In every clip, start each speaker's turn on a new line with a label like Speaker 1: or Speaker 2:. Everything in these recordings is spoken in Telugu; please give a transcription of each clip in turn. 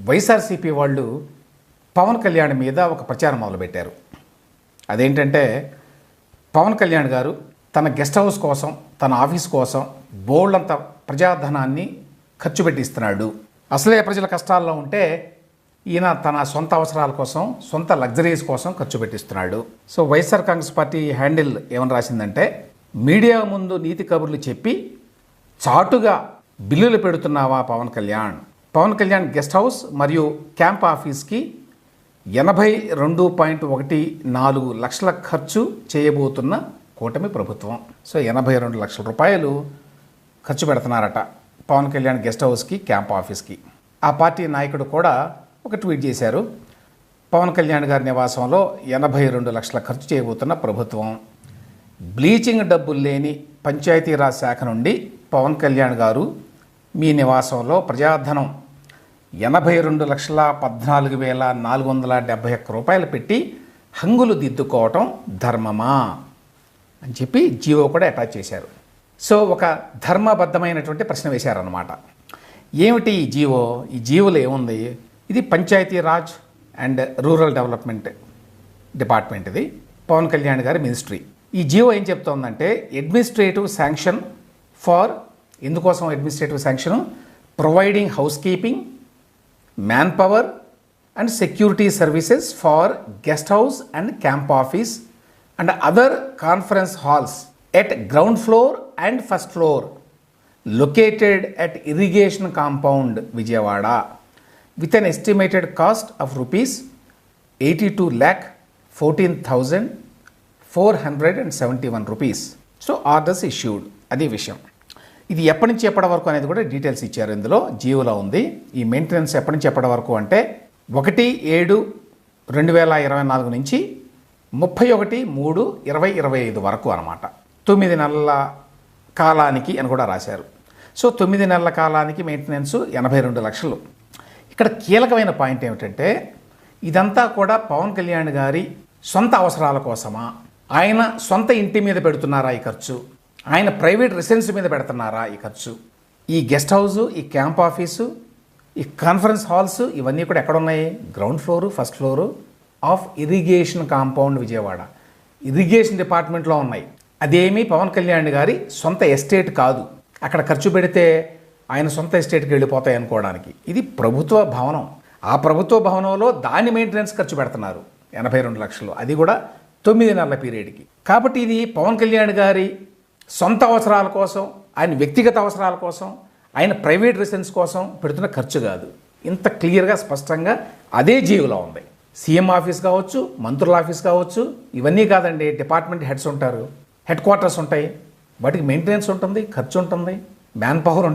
Speaker 1: వైఎస్ఆర్సీపీ వాళ్ళు పవన్ కళ్యాణ్ మీద ఒక ప్రచారం మొదలుపెట్టారు. అదేంటంటే పవన్ కళ్యాణ్ గారు తన గెస్ట్ హౌస్ కోసం, తన ఆఫీస్ కోసం బోల్డంత ప్రజాధనాన్ని ఖర్చు పెట్టిస్తున్నాడు. అసలే ప్రజల కష్టాల్లో ఉంటే ఈయన తన సొంత అవసరాల కోసం, సొంత లగ్జరీస్ కోసం ఖర్చు పెట్టిస్తున్నాడు. So YSR Congress party handle ఏమని రాసిందంటే, మీడియా ముందు నీతి కబుర్లు చెప్పి చాటుగా బిల్లులు పెడుతున్నావా పవన్ కళ్యాణ్? పవన్ కళ్యాణ్ గెస్ట్ హౌస్ మరియు క్యాంప్ ఆఫీస్కి 82.14 లక్షల ఖర్చు చేయబోతున్న కూటమి ప్రభుత్వం. సో 82 లక్షల రూపాయలు ఖర్చు పెడుతున్నారట పవన్ కళ్యాణ్ గెస్ట్ హౌస్కి, క్యాంప్ ఆఫీస్కి. ఆ పార్టీ నాయకుడు కూడా ఒక ట్వీట్ చేశారు. పవన్ కళ్యాణ్ గారి నివాసంలో 82 లక్షల ఖర్చు చేయబోతున్న ప్రభుత్వం. బ్లీచింగ్ డబ్బులు లేని పంచాయతీరాజ్ శాఖ నుండి పవన్ కళ్యాణ్ గారు మీ నివాసంలో ప్రజాధనం 82,14,471 రూపాయలు పెట్టి హంగులు దిద్దుకోవటం ధర్మమా అని చెప్పి జీవో కూడా అటాచ్ చేశారు. సో ఒక ధర్మబద్ధమైనటువంటి ప్రశ్న వేశారన్నమాట. ఏమిటి ఈ జీవో? ఈ జీవోలో ఏముంది? ఇది Panchayati Raj and rural development department, ఇది పవన్ కళ్యాణ్ గారి మినిస్ట్రీ. ఈ జీవో ఏం చెప్తోందంటే, అడ్మినిస్ట్రేటివ్ శాంక్షన్ ఫార్, ఎందుకోసం administrative sanction? Providing housekeeping, manpower and security services for guest house and camp office and other conference halls at ground floor and first floor located at irrigation compound Vijayawada with an estimated cost of rupees 82,14,471 rupees. So orders issued. అది విషయం. ఇది ఎప్పటి నుంచి ఎప్పటి వరకు అనేది కూడా డీటెయిల్స్ ఇచ్చారు ఇందులో, జియోలో ఉంది. ఈ మెయింటెనెన్స్ ఎప్పటి నుంచి ఎప్పటి వరకు అంటే 1/7/2024 నుంచి 31/3/2025 వరకు అనమాట. 9 నెలల కాలానికి అని కూడా రాశారు. సో 9 నెలల కాలానికి మెయింటెనెన్స్ 82 లక్షలు. ఇక్కడ కీలకమైన పాయింట్ ఏమిటంటే, ఇదంతా కూడా పవన్ కళ్యాణ్ గారి సొంత అవసరాల కోసమా? ఆయన సొంత ఇంటి మీద పెడుతున్నారా ఈ ఖర్చు? ఆయన ప్రైవేట్ రెసిడెన్స్ మీద పెడుతున్నారా ఈ ఖర్చు? ఈ గెస్ట్ హౌస్, ఈ క్యాంప్ ఆఫీసు, ఈ కాన్ఫరెన్స్ హాల్స్ ఇవన్నీ కూడా ఎక్కడున్నాయి? Ground floor, first floor of irrigation compound Vijayawada, irrigation డిపార్ట్మెంట్లో ఉన్నాయి. అదేమీ పవన్ కళ్యాణ్ గారి సొంత ఎస్టేట్ కాదు. అక్కడ ఖర్చు పెడితే ఆయన సొంత ఎస్టేట్కి వెళ్ళిపోతాయి అనుకోవడానికి. ఇది ప్రభుత్వ భవనం. ఆ ప్రభుత్వ భవనంలో దాని మెయింటెనెన్స్ ఖర్చు పెడుతున్నారు 82 లక్షలు, అది కూడా 9 నెలల పీరియడ్కి. కాబట్టి ఇది పవన్ కళ్యాణ్ గారి సొంత అవసరాల కోసం, ఆయన వ్యక్తిగత అవసరాల కోసం, ఆయన ప్రైవేట్ రెసిడెన్స్ కోసం పెడుతున్న ఖర్చు కాదు. ఇంత క్లియర్గా స్పష్టంగా అదే జీవోలో ఉంది. సీఎం ఆఫీస్ కావచ్చు, మంత్రుల ఆఫీస్ కావచ్చు, ఇవన్నీ కాదండి, డిపార్ట్మెంట్ హెడ్స్ ఉంటారు, హెడ్ క్వార్టర్స్ ఉంటాయి, వాటికి మెయింటెనెన్స్ ఉంటుంది, ఖర్చు ఉంటుంది, మ్యాన్ పవర్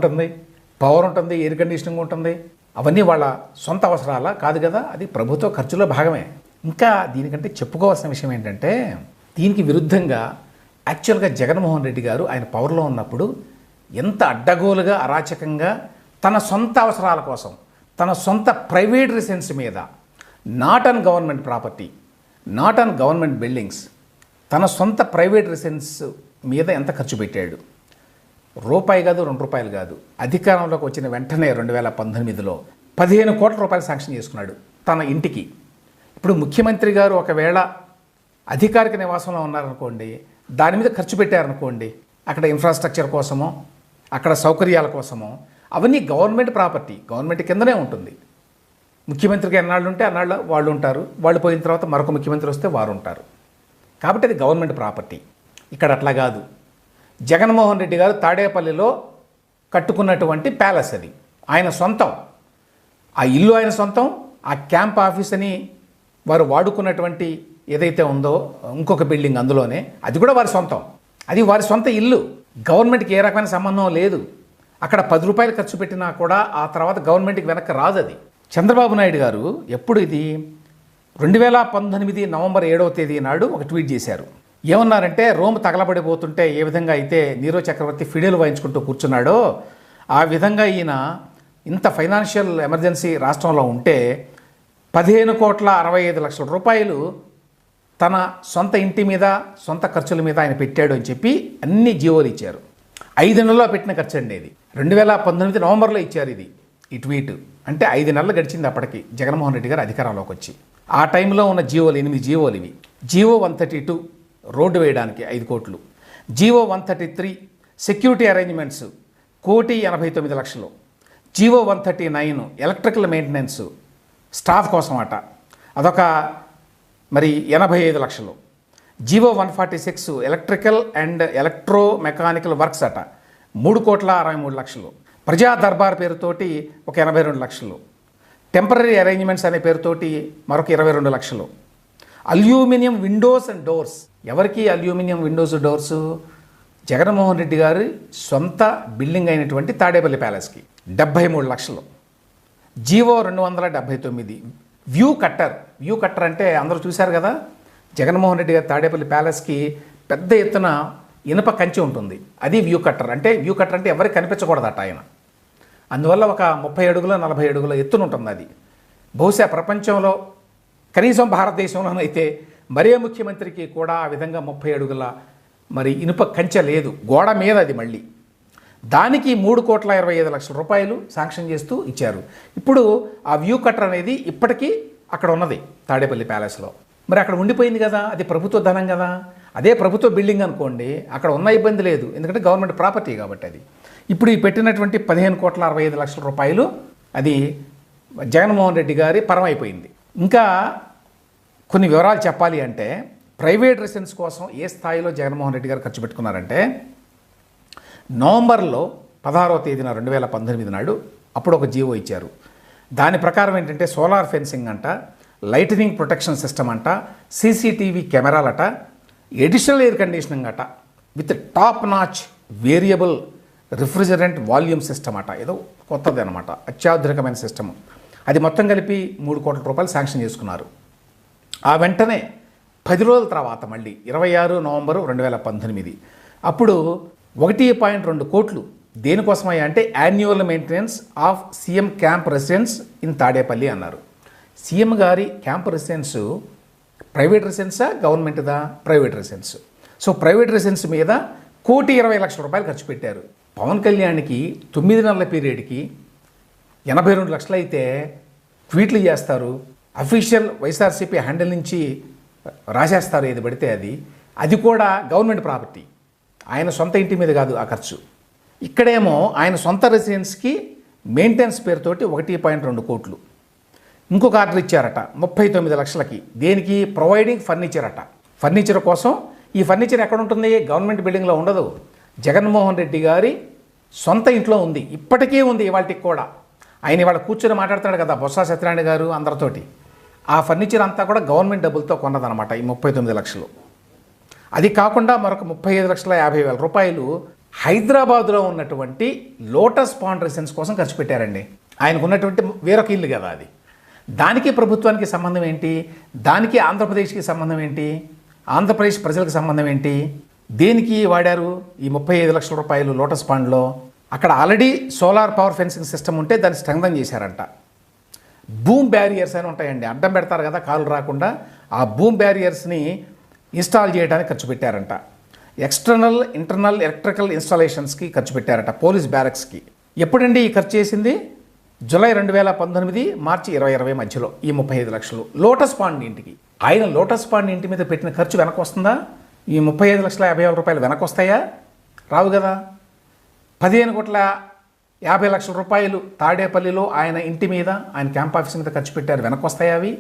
Speaker 1: ఉంటుంది, ఎయిర్ కండిషనింగ్ ఉంటుంది. అవన్నీ వాళ్ళ సొంత అవసరాలా? కాదు కదా, అది ప్రభుత్వ ఖర్చులో భాగమే. ఇంకా దీనికంటే చెప్పుకోవాల్సిన విషయం ఏంటంటే, దీనికి విరుద్ధంగా యాక్చువల్గా జగన్మోహన్ రెడ్డి గారు ఆయన పవర్లో ఉన్నప్పుడు ఎంత అడ్డగోలుగా, అరాచకంగా తన సొంత అవసరాల కోసం, తన సొంత ప్రైవేట్ రెసిడెన్స్ మీద, not on government property, not on government buildings, తన సొంత ప్రైవేట్ రెసిడెన్స్ మీద ఎంత ఖర్చు పెట్టాడు? రూపాయి కాదు, 2 రూపాయలు కాదు. అధికారంలోకి వచ్చిన వెంటనే 2019లో 15 కోట్ల రూపాయలు శాంక్షన్ చేసుకున్నాడు తన ఇంటికి. ఇప్పుడు ముఖ్యమంత్రి గారు ఒకవేళ అధికారిక నివాసంలో ఉన్నారనుకోండి, దాని మీద ఖర్చు పెట్టారనుకోండి, అక్కడ ఇన్ఫ్రాస్ట్రక్చర్ కోసమో, అక్కడ సౌకర్యాల కోసమో, అవన్నీ గవర్నమెంట్ ప్రాపర్టీ, గవర్నమెంట్ కిందనే ఉంటుంది. ముఖ్యమంత్రికి ఎన్నాళ్ళు ఉంటే అన్నాళ్ళు వాళ్ళు ఉంటారు, వాళ్ళు పోయిన తర్వాత మరొక ముఖ్యమంత్రి వస్తే వారు ఉంటారు. కాబట్టి అది గవర్నమెంట్ ప్రాపర్టీ. ఇక్కడ అట్లా కాదు. జగన్మోహన్ రెడ్డి గారు తాడేపల్లిలో కట్టుకున్నటువంటి ప్యాలెస్ అది ఆయన సొంతం. ఆ ఇల్లు ఆయన సొంతం. ఆ క్యాంప్ ఆఫీస్ అని వారు వాడుకున్నటువంటి ఏదైతే ఉందో ఇంకొక బిల్డింగ్ అందులోనే, అది కూడా వారి సొంతం. అది వారి సొంత ఇల్లు. గవర్నమెంట్కి ఏ రకమైన సంబంధం లేదు. అక్కడ 10 రూపాయలు ఖర్చు పెట్టినా కూడా ఆ తర్వాత గవర్నమెంట్కి వెనక్కి రాదు అది. చంద్రబాబు నాయుడు గారు ఎప్పుడు ఇది 2019 నవంబర్ 7వ తేదీ నాడు ఒక ట్వీట్ చేశారు. ఏమన్నారంటే, రోమ్ తగలబడిపోతుంటే ఏ విధంగా అయితే నీరో చక్రవర్తి ఫిడేలు వాయించుకుంటూ కూర్చున్నాడో, ఆ విధంగా ఈయన ఇంత ఫైనాన్షియల్ ఎమర్జెన్సీ రాష్ట్రంలో ఉంటే 15,65,00,000 రూపాయలు తన సొంత ఇంటి మీద, సొంత ఖర్చుల మీద ఆయన పెట్టాడు అని చెప్పి అన్ని జీవోలు ఇచ్చారు. 5 నెలల్లో పెట్టిన ఖర్చు అండి ఇది. 2019 నవంబర్లో ఇచ్చారు ఇది ఈ ట్వీట్. అంటే 5 నెలలు గడిచింది అప్పటికి జగన్మోహన్ రెడ్డి గారు అధికారంలోకి వచ్చి. ఆ టైంలో ఉన్న జీవోలు 8 జీవోలు ఇవి. జీవో 132 రోడ్డు వేయడానికి 5 కోట్లు, GO 133 security arrangements 1,89,00,000, GO 139 electrical maintenance staff కోసం అట అదొక మరి 85 లక్షలు, GO 146 electrical and electro mechanical works అట 3,63,00,000, ప్రజా దర్బార్ పేరుతోటి ఒక 82 లక్షలు, టెంపరీ అరేంజ్మెంట్స్ అనే పేరుతోటి మరొక 22 లక్షలు, అల్యూమినియం విండోస్ అండ్ డోర్స్. ఎవరికి aluminium Windows doors? Jaganmohan Reddy గారి సొంత బిల్డింగ్ అయినటువంటి తాడేపల్లి ప్యాలెస్కి 73 లక్షలు, జీవో 279 వ్యూ కట్టర్ అంటే అందరూ చూశారు కదా, జగన్మోహన్ రెడ్డి గారి తాడేపల్లి ప్యాలెస్కి పెద్ద ఎత్తున ఇనుప కంచె ఉంటుంది, అది వ్యూ కట్టర్ అంటే ఎవరికి కనిపించకూడదట ఆయన. అందువల్ల ఒక 30 అడుగుల 40 అడుగుల ఎత్తున ఉంటుంది అది. బహుశా ప్రపంచంలో కనీసం భారతదేశంలోనైతే మరే ముఖ్యమంత్రికి కూడా ఆ విధంగా 30 అడుగుల మరి ఇనుప కంచె లేదు, గోడ మీద అది. మళ్ళీ దానికి 3,25,00,000 రూపాయలు శాంక్షన్ చేస్తూ ఇచ్చారు. ఇప్పుడు ఆ వ్యూ కట్టర్ అనేది ఇప్పటికీ అక్కడ ఉన్నది తాడేపల్లి ప్యాలెస్లో. మరి అక్కడ ఉండిపోయింది కదా, అది ప్రభుత్వ ధనం కదా. అదే ప్రభుత్వ బిల్డింగ్ అనుకోండి, అక్కడ ఉన్న ఇబ్బంది లేదు, ఎందుకంటే గవర్నమెంట్ ప్రాపర్టీ కాబట్టి అది. ఇప్పుడు ఈ పెట్టినటువంటి 15,65,00,000 రూపాయలు అది జగన్మోహన్ రెడ్డి గారి పరం అయిపోయింది. ఇంకా కొన్ని వివరాలు చెప్పాలి అంటే, ప్రైవేట్ రెసిడెన్స్ కోసం ఏ స్థాయిలో జగన్మోహన్ రెడ్డి గారు ఖర్చు పెట్టుకున్నారంటే, నవంబర్లో 16వ తేదీన 2018 నాడు అప్పుడు ఒక జీవో ఇచ్చారు. దాని ప్రకారం ఏంటంటే సోలార్ ఫెన్సింగ్ అంట, లైటనింగ్ ప్రొటెక్షన్ సిస్టమ్ అంట, సీసీటీవీ కెమెరాలట, ఎడిషనల్ ఎయిర్ కండిషనింగ్ అట, with top notch variable refrigerant volume system అట, ఏదో కొత్తది అనమాట, అత్యాధునికమైన సిస్టమ్. అది మొత్తం కలిపి 3 కోట్ల రూపాయలు శాంక్షన్ చేసుకున్నారు. ఆ వెంటనే 10 రోజుల తర్వాత మళ్ళీ 26 నవంబరు 2018 అప్పుడు 1.2 కోట్లు దేనికోసమయ్యా అంటే annual maintenance of CM camp residence in Tadepalli అన్నారు. సీఎం గారి క్యాంప్ రెసిడెన్స్ ప్రైవేట్ రెసిడెన్సా గవర్నమెంట్దా? Private residence. So private residence మీద 1,20,00,000 రూపాయలు ఖర్చు పెట్టారు. పవన్ కళ్యాణ్కి 9 నెలల పీరియడ్కి 82 లక్షలు అయితే ట్వీట్లు చేస్తారు, అఫీషియల్ వైఎస్ఆర్సీపీ హ్యాండిల్ నుంచి రాసేస్తారు ఏది పడితే అది. అది కూడా గవర్నమెంట్ ప్రాపర్టీ, ఆయన సొంత ఇంటి మీద కాదు ఆ ఖర్చు. ఇక్కడేమో ఆయన సొంత రెసిడెన్స్కి మెయింటెనెన్స్ పేరుతోటి 1.2 కోట్లు. ఇంకొక ఆర్డర్ ఇచ్చారట 39 లక్షలకి. దేనికి? ప్రొవైడింగ్ ఫర్నిచర్ అట. ఫర్నిచర్ కోసం. ఈ ఫర్నిచర్ ఎక్కడ ఉంటుంది? గవర్నమెంట్ బిల్డింగ్లో ఉండదు, జగన్మోహన్ రెడ్డి గారి సొంత ఇంట్లో ఉంది. ఇప్పటికీ ఉంది, ఇవాళకి కూడా. ఆయన ఇవాళ కూర్చొని మాట్లాడుతున్నాడు కదా బొత్స సత్యనారాయణ గారు అందరితోటి. ఆ ఫర్నిచర్ అంతా కూడా గవర్నమెంట్ డబ్బులతో కొన్నదనమాట ఈ 39 లక్షలు. అది కాకుండా మరొక 35,50,000 రూపాయలు హైదరాబాదులో ఉన్నటువంటి లోటస్ పాండ్ రెసిడెన్స్ కోసం ఖర్చు పెట్టారండి. ఆయనకు ఉన్నటువంటి వేరొక ఇల్లు కదా అది. దానికి ప్రభుత్వానికి సంబంధం ఏంటి? దానికి ఆంధ్రప్రదేశ్కి సంబంధం ఏంటి? ఆంధ్రప్రదేశ్ ప్రజలకు సంబంధం ఏంటి? దేనికి వాడారు ఈ 35 లక్షల రూపాయలు లోటస్ పాండ్లో? అక్కడ already solar power fencing system ఉంటే దాన్ని స్ట్రెంగ్థన్ చేశారంట. బూమ్ బ్యారియర్స్ అని ఉంటాయండి, అడ్డం పెడతారు కదా కాలు రాకుండా. ఆ బూమ్ బ్యారియర్స్ని ఇన్స్టాల్ చేయడానికి ఖర్చు పెట్టారంట. ఎక్స్టర్నల్ ఇంటర్నల్ ఎలక్ట్రికల్ ఇన్స్టాలేషన్స్కి ఖర్చు పెట్టారట, పోలీస్ బ్యారక్స్కి. ఎప్పుడండి ఈ ఖర్చు చేసింది? జూలై 2019 మార్చి 2020 మధ్యలో ఈ 35 లక్షలు లోటస్ పాండ్ ఇంటికి. ఆయన లోటస్ పాండ్ ఇంటి మీద పెట్టిన ఖర్చు వెనక్కి వస్తుందా? ఈ 35,50,000 రూపాయలు వెనక్కి వస్తాయా? రావు కదా. 15,50,00,000 రూపాయలు తాడేపల్లిలో ఆయన ఇంటి మీద, ఆయన క్యాంప్ ఆఫీస్ మీద ఖర్చు పెట్టారు, వెనక్కి వస్తాయా అవి?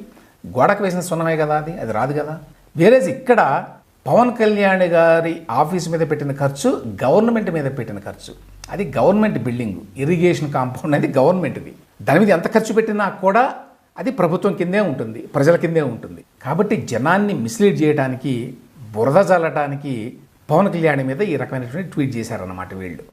Speaker 1: గోడకు వేసిన సున్నమే కదా అది రాదు కదా. వేరేజ్ ఇక్కడ పవన్ కళ్యాణ్ గారి ఆఫీస్ మీద పెట్టిన ఖర్చు గవర్నమెంట్ మీద పెట్టిన ఖర్చు. అది గవర్నమెంట్ బిల్డింగ్, ఇరిగేషన్ కాంపౌండ్ అనేది గవర్నమెంట్ది. దాని మీద ఎంత ఖర్చు పెట్టినా కూడా అది ప్రభుత్వం కిందే ఉంటుంది, ప్రజల కిందే ఉంటుంది. కాబట్టి జనాన్ని మిస్లీడ్ చేయడానికి, బురద చల్లడానికి పవన్ కళ్యాణ్ మీద ఈ రకమైనటువంటి ట్వీట్ చేశారన్నమాట వీళ్ళు.